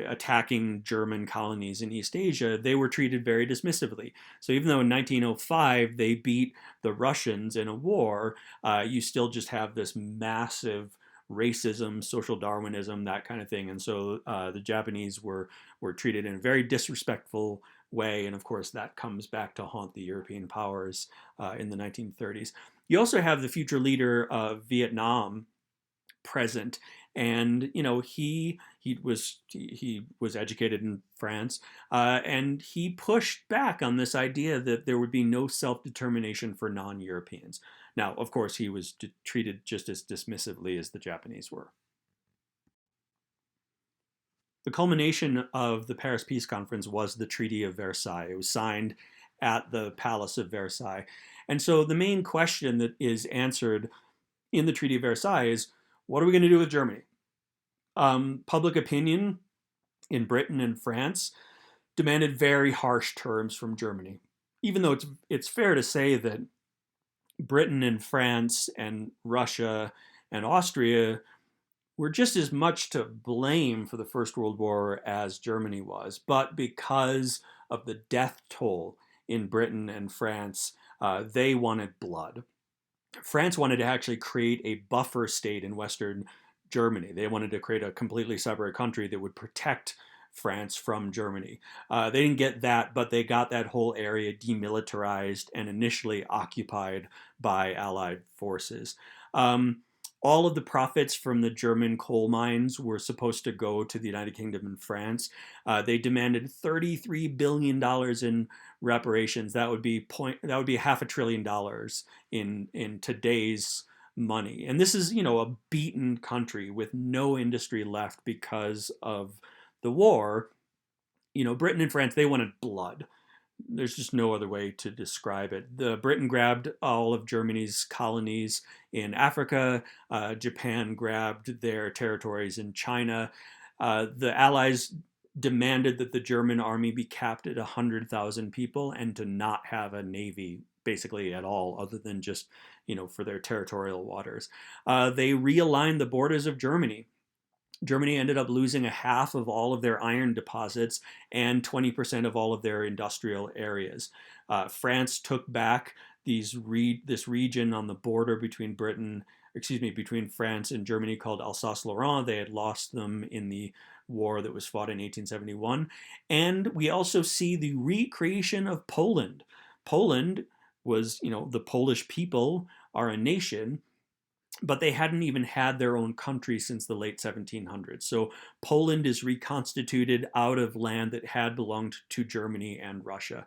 S1: attacking German colonies in East Asia, they were treated very dismissively. So even though in 1905 they beat the Russians in a war, you still just have this massive racism, social Darwinism, that kind of thing. And so the Japanese were treated in a very disrespectful way. And of course, that comes back to haunt the European powers in the 1930s. You also have the future leader of Vietnam present. And he was educated in France, and he pushed back on this idea that there would be no self-determination for non-Europeans. Now, of course, he was treated just as dismissively as the Japanese were. The culmination of the Paris Peace Conference was the Treaty of Versailles. It was signed at the Palace of Versailles. And so the main question that is answered in the Treaty of Versailles is, what are we going to do with Germany? Public opinion in Britain and France demanded very harsh terms from Germany. Even though it's fair to say that Britain and France and Russia and Austria were just as much to blame for the First World War as Germany was, but because of the death toll in Britain and France, they wanted blood. France wanted to actually create a buffer state in Western Germany. They wanted to create a completely separate country that would protect France from Germany. They didn't get that, but they got that whole area demilitarized and initially occupied by Allied forces. All of the profits from the German coal mines were supposed to go to the United Kingdom and France. They demanded $33 billion in reparations. That would be $500 billion in today's money. And this is, a beaten country with no industry left because of the war. Britain and France, they wanted blood. There's just no other way to describe it. Britain grabbed all of Germany's colonies in Africa. Japan grabbed their territories in China. The Allies demanded that the German army be capped at 100,000 people and to not have a navy basically at all, other than just, for their territorial waters. They realigned the borders of Germany. Germany ended up losing a half of all of their iron deposits and 20% of all of their industrial areas. France took back this region on the border between France and Germany called Alsace-Lorraine. They had lost them in the war that was fought in 1871. And we also see the recreation of Poland. Poland was, the Polish people are a nation, but they hadn't even had their own country since the late 1700s. So Poland is reconstituted out of land that had belonged to Germany and Russia.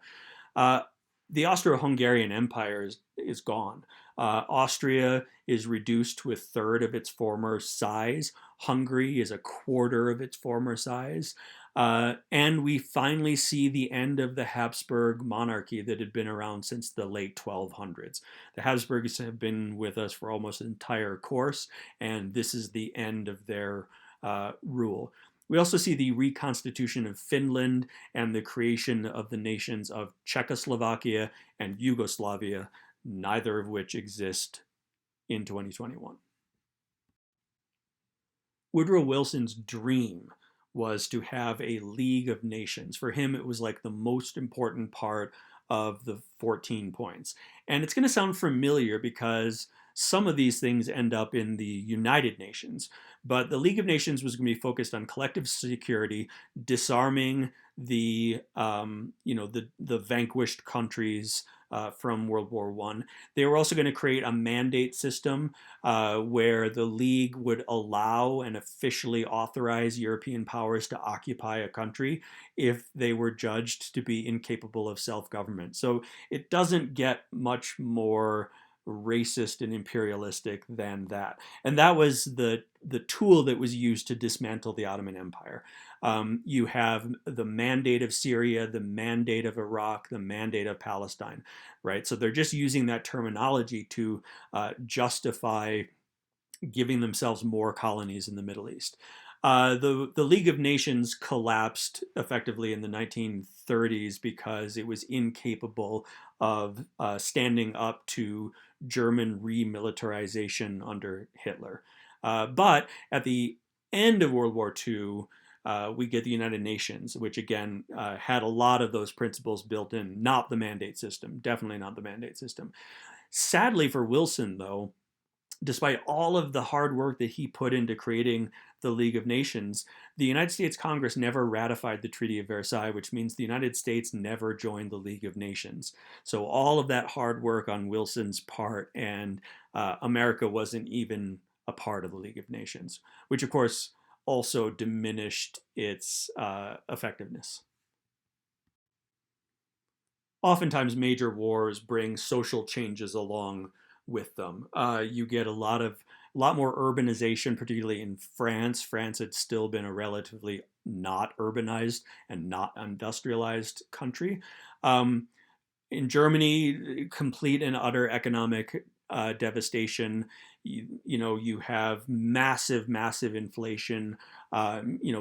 S1: Uh, the Austro-Hungarian Empire is gone. Austria is reduced to a third of its former size. Hungary is a quarter of its former size. And we finally see the end of the Habsburg monarchy that had been around since the late 1200s. The Habsburgs have been with us for almost an entire course, and this is the end of their rule. We also see the reconstitution of Finland and the creation of the nations of Czechoslovakia and Yugoslavia, neither of which exist in 2021. Woodrow Wilson's dream was to have a League of Nations. For him, it was like the most important part of the 14 points. And it's going to sound familiar because some of these things end up in the United Nations. But the League of Nations was going to be focused on collective security, disarming the vanquished countries from World War I. They were also going to create a mandate system where the League would allow and officially authorize European powers to occupy a country if they were judged to be incapable of self-government. So it doesn't get much more racist and imperialistic than that. And that was the tool that was used to dismantle the Ottoman Empire. You have the mandate of Syria, the mandate of Iraq, the mandate of Palestine, right? So they're just using that terminology to justify giving themselves more colonies in the Middle East. The League of Nations collapsed effectively in the 1930s because it was incapable of standing up to German remilitarization under Hitler. But at the end of World War II, we get the United Nations, which again had a lot of those principles built in, not the mandate system, definitely not the mandate system. Sadly for Wilson, though, despite all of the hard work that he put into creating the League of Nations, the United States Congress never ratified the Treaty of Versailles, which means the United States never joined the League of Nations. So all of that hard work on Wilson's part, and America wasn't even a part of the League of Nations, which of course also diminished its effectiveness. Oftentimes major wars bring social changes along with them. You get a lot more urbanization, particularly in France. France had still been a relatively not urbanized and not industrialized country. Um, in Germany, complete and utter economic devastation. You have massive inflation.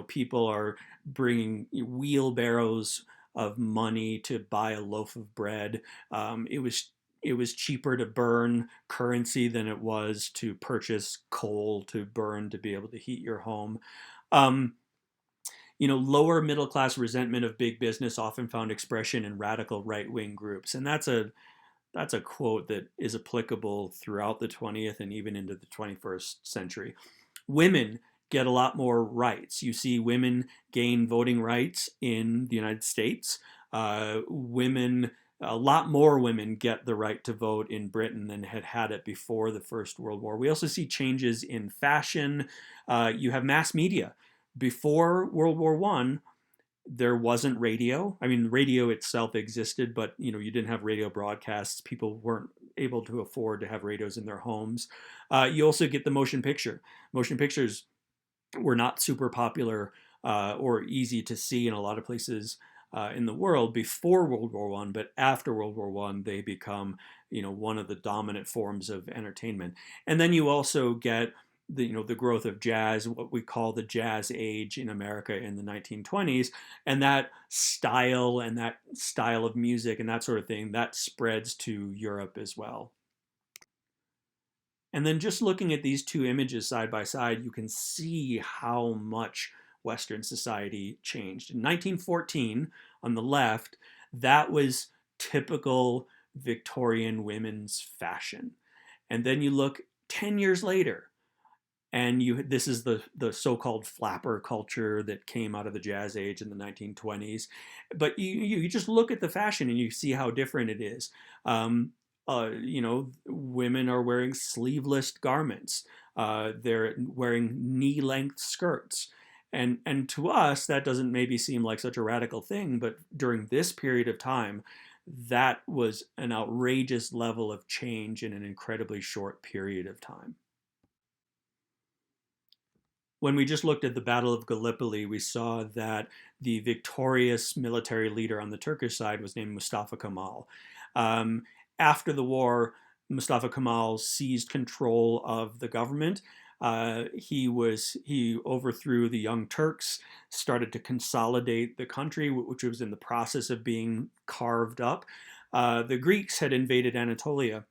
S1: People are bringing wheelbarrows of money to buy a loaf of bread. It was cheaper to burn currency than it was to purchase coal to burn to be able to heat your home. Um, Lower middle class resentment of big business often found expression in radical right wing groups, and that's a quote that is applicable throughout the 20th and even into the 21st century. Women get a lot more rights. You see women gain voting rights in the United States. A lot more women get the right to vote in Britain than had had it before the First World War. We also see changes in fashion. You have mass media. Before World War One, there wasn't radio. I mean, radio itself existed, but you didn't have radio broadcasts. People weren't able to afford to have radios in their homes. You also get the motion picture. Motion pictures were not super popular or easy to see in a lot of places in the world before World War One, but after World War One, they become one of the dominant forms of entertainment. And then you also get the growth of jazz, what we call the jazz age in America in the 1920s, and that style of music and that sort of thing that spreads to Europe as well. And then just looking at these two images side by side, you can see how much Western society changed. In 1914, on the left, that was typical Victorian women's fashion. And then you look 10 years later, and this is the so-called flapper culture that came out of the jazz age in the 1920s. But you just look at the fashion and you see how different it is. Women are wearing sleeveless garments. They're wearing knee-length skirts. And to us, that doesn't maybe seem like such a radical thing, but during this period of time, that was an outrageous level of change in an incredibly short period of time. When we just looked at the Battle of Gallipoli, we saw that the victorious military leader on the Turkish side was named Mustafa Kemal. Um, After the war, Mustafa Kemal seized control of the government. He overthrew the Young Turks, started to consolidate the country, which was in the process of being carved up. The Greeks had invaded Anatolia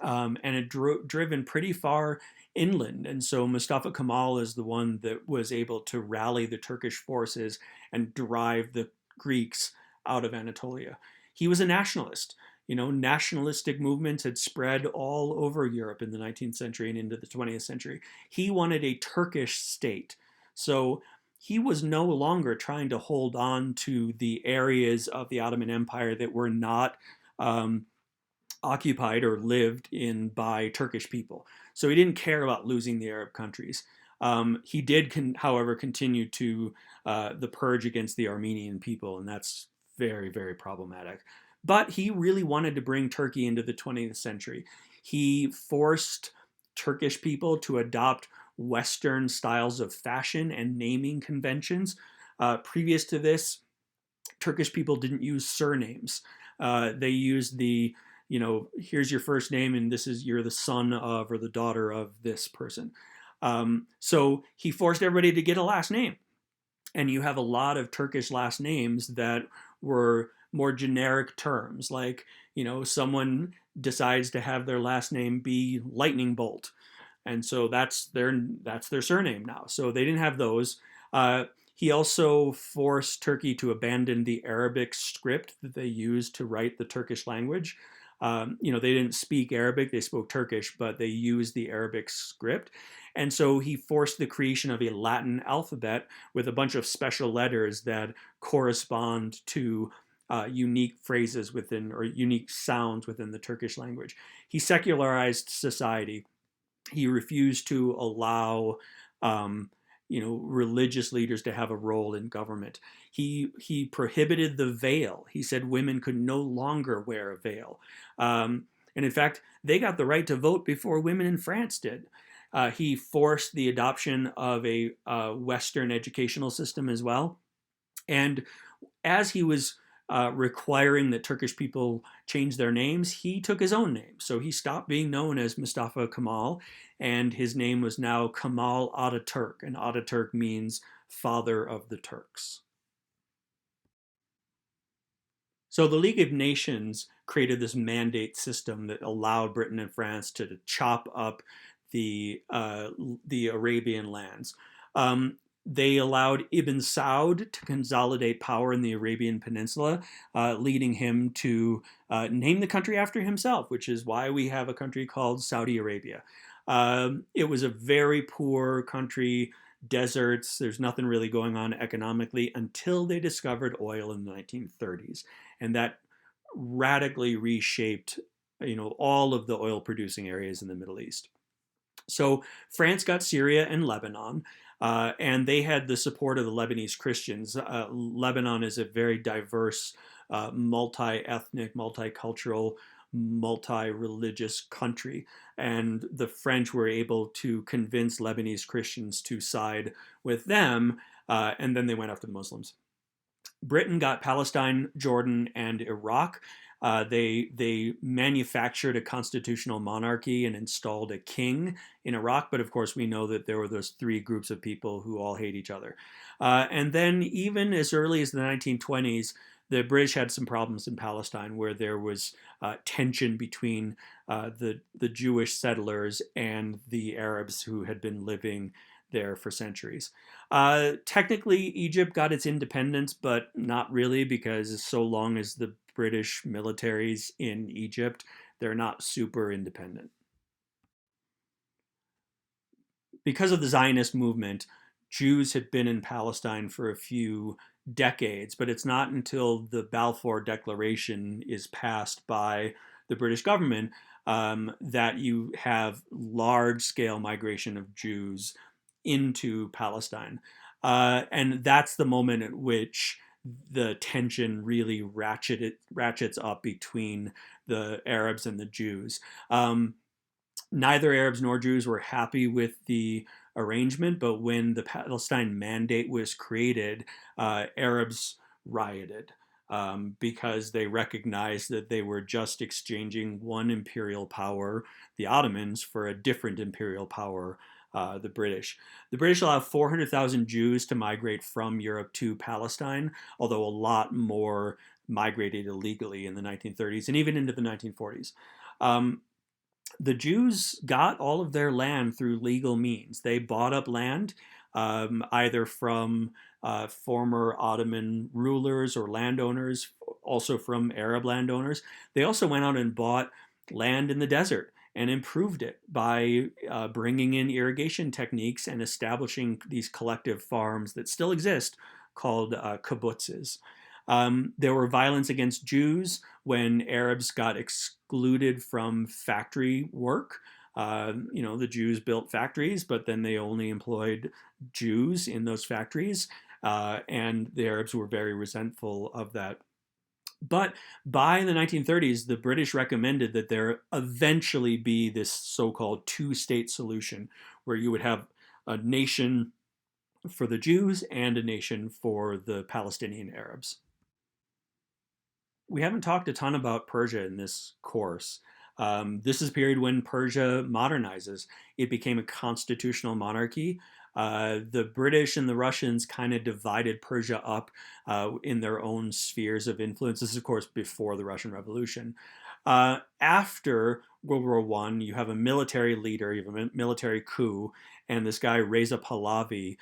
S1: and had driven pretty far inland. And so Mustafa Kemal is the one that was able to rally the Turkish forces and drive the Greeks out of Anatolia. He was a nationalist. Nationalistic movements had spread all over Europe in the 19th century and into the 20th century. He wanted a Turkish state. So he was no longer trying to hold on to the areas of the Ottoman Empire that were not occupied or lived in by Turkish people. So he didn't care about losing the Arab countries. He did, however, continue to the purge against the Armenian people, and that's very, very problematic. But he really wanted to bring Turkey into the 20th century. He forced Turkish people to adopt Western styles of fashion and naming conventions. Previous to this, Turkish people didn't use surnames. They used here's your first name and you're the son of or the daughter of this person. So he forced everybody to get a last name. And you have a lot of Turkish last names that were more generic terms, like, someone decides to have their last name be Lightning Bolt. And so that's their surname now. So they didn't have those. He also forced Turkey to abandon the Arabic script that they used to write the Turkish language. They didn't speak Arabic, they spoke Turkish, but they used the Arabic script. And so he forced the creation of a Latin alphabet with a bunch of special letters that correspond to unique phrases within or unique sounds within the Turkish language. He secularized society. He refused to allow um, religious leaders to have a role in government. He prohibited the veil. He said women could no longer wear a veil. And in fact, they got the right to vote before women in France did. He forced the adoption of a Western educational system as well. And as he was requiring that Turkish people change their names, he took his own name. So he stopped being known as Mustafa Kemal, and his name was now Kemal Ataturk, and Ataturk means father of the Turks. So the League of Nations created this mandate system that allowed Britain and France to chop up the Arabian lands. They allowed Ibn Saud to consolidate power in the Arabian Peninsula, leading him to name the country after himself, which is why we have a country called Saudi Arabia. It was a very poor country, deserts, there's nothing really going on economically until they discovered oil in the 1930s. And that radically reshaped all of the oil producing areas in the Middle East. So France got Syria and Lebanon, and they had the support of the Lebanese Christians. Lebanon is a very diverse, multi-ethnic, multicultural, multi-religious country, and the French were able to convince Lebanese Christians to side with them, and then they went after the Muslims. Britain got Palestine, Jordan, and Iraq. They manufactured a constitutional monarchy and installed a king in Iraq, but of course we know that there were those three groups of people who all hate each other. And then even as early as the 1920s, the British had some problems in Palestine where there was tension between the Jewish settlers and the Arabs who had been living there for centuries. Technically, Egypt got its independence, but not really, because so long as the British military's in Egypt, they're not super independent. Because of the Zionist movement, Jews had been in Palestine for a few decades, but it's not until the Balfour Declaration is passed by the British government that you have large scale migration of Jews into Palestine. And that's the moment at which the tension really ratchets up between the Arabs and the Jews. Neither Arabs nor Jews were happy with the arrangement, but when the Palestine Mandate was created, Arabs rioted because they recognized that they were just exchanging one imperial power, the Ottomans, for a different imperial power, the British. The British allowed 400,000 Jews to migrate from Europe to Palestine, although a lot more migrated illegally in the 1930s and even into the 1940s. The Jews got all of their land through legal means. They bought up land either from former Ottoman rulers or landowners, also from Arab landowners. They also went out and bought land in the desert and improved it by bringing in irrigation techniques and establishing these collective farms that still exist called kibbutzes. There were violence against Jews when Arabs got excluded from factory work. The Jews built factories, but then they only employed Jews in those factories, and the Arabs were very resentful of that. But by the 1930s, the British recommended that there eventually be this so-called two-state solution, where you would have a nation for the Jews and a nation for the Palestinian Arabs. We haven't talked a ton about Persia in this course. This is a period when Persia modernizes. It became a constitutional monarchy. The British and the Russians kind of divided Persia up in their own spheres of influence. This is, of course, before the Russian Revolution. After World War I, you have a military leader, you have a military coup, and this guy, Reza Pahlavi,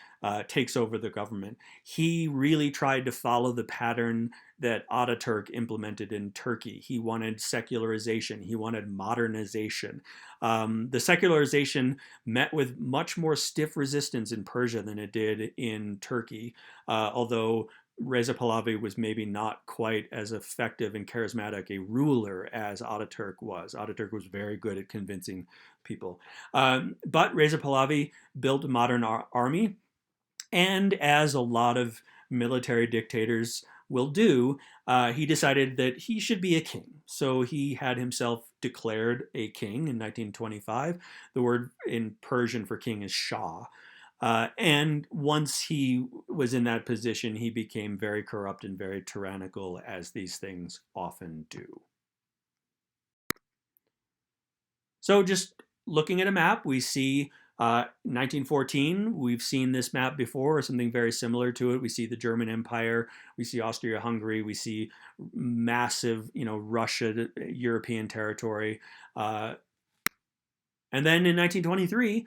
S1: takes over the government. He really tried to follow the pattern that Ataturk implemented in Turkey. He wanted secularization. He wanted modernization. The secularization met with much more stiff resistance in Persia than it did in Turkey, although Reza Pahlavi was maybe not quite as effective and charismatic a ruler as Ataturk was. Ataturk was very good at convincing people. But Reza Pahlavi built a modern army, and as a lot of military dictators will do, he decided that he should be a king. So he had himself declared a king in 1925. The word in Persian for king is Shah. And once he was in that position, he became very corrupt and very tyrannical, as these things often do. So just looking at a map, we see 1914. We've seen this map before, or something very similar to it. We see the German Empire. We see Austria-Hungary. We see massive, Russia, European territory. And then in 1923,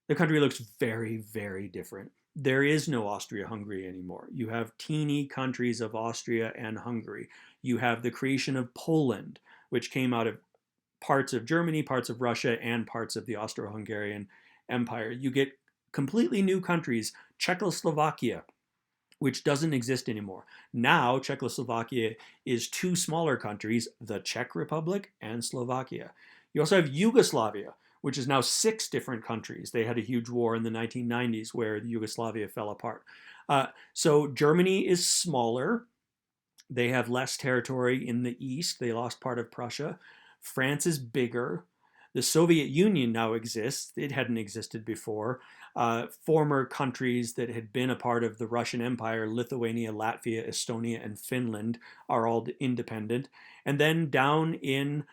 S1: the country looks very, very different. There is no Austria-Hungary anymore. You have teeny countries of Austria and Hungary. You have the creation of Poland, which came out of parts of Germany, parts of Russia, and parts of the Austro-Hungarian Empire. You get completely new countries, Czechoslovakia, which doesn't exist anymore. Now, Czechoslovakia is two smaller countries, the Czech Republic and Slovakia. You also have Yugoslavia, which is now 6 different countries. They had a huge war in the 1990s where Yugoslavia fell apart. So Germany is smaller. They have less territory in the east. They lost part of Prussia. France is bigger. The Soviet Union now exists. It hadn't existed before. Former countries that had been a part of the Russian Empire, Lithuania, Latvia, Estonia, and Finland, are all independent. And then down in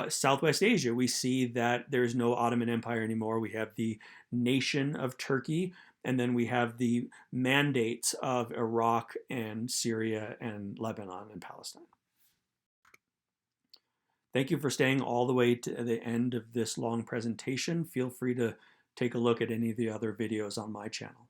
S1: Southwest Asia, we see that there's no Ottoman Empire anymore. We have the nation of Turkey, and then we have the mandates of Iraq and Syria and Lebanon and Palestine. Thank you for staying all the way to the end of this long presentation. Feel free to take a look at any of the other videos on my channel.